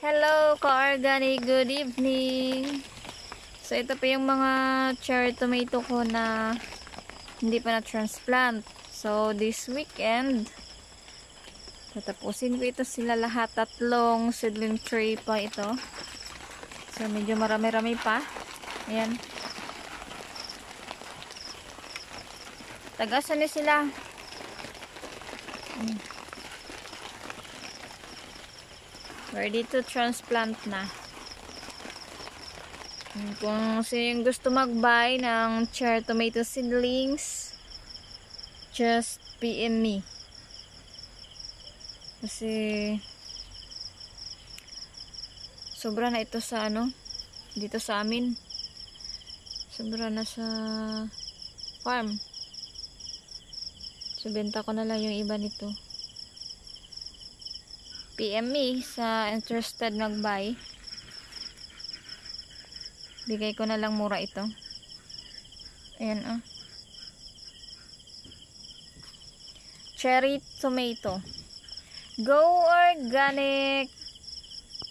Hello, ka-organic. Good evening. So, ito pa yung mga cherry tomato ko na hindi pa na-transplant. So, this weekend, tatapusin ko ito sila lahat. Tatlong seedling tray pa ito. So, medyo marami-rami pa. Ayan. Tagasan ni sila. Ready to transplant na. Kung sino yung gusto mag-buy ng cherry tomato seedlings, just PM me. Kasi sobra na ito sa dito sa amin. Sobra na sa farm. So, benta ko na lang yung iba nito. PM me sa interested mag-buy. Bigay ko na lang mura ito. Ayan Cherry tomato. Go organic!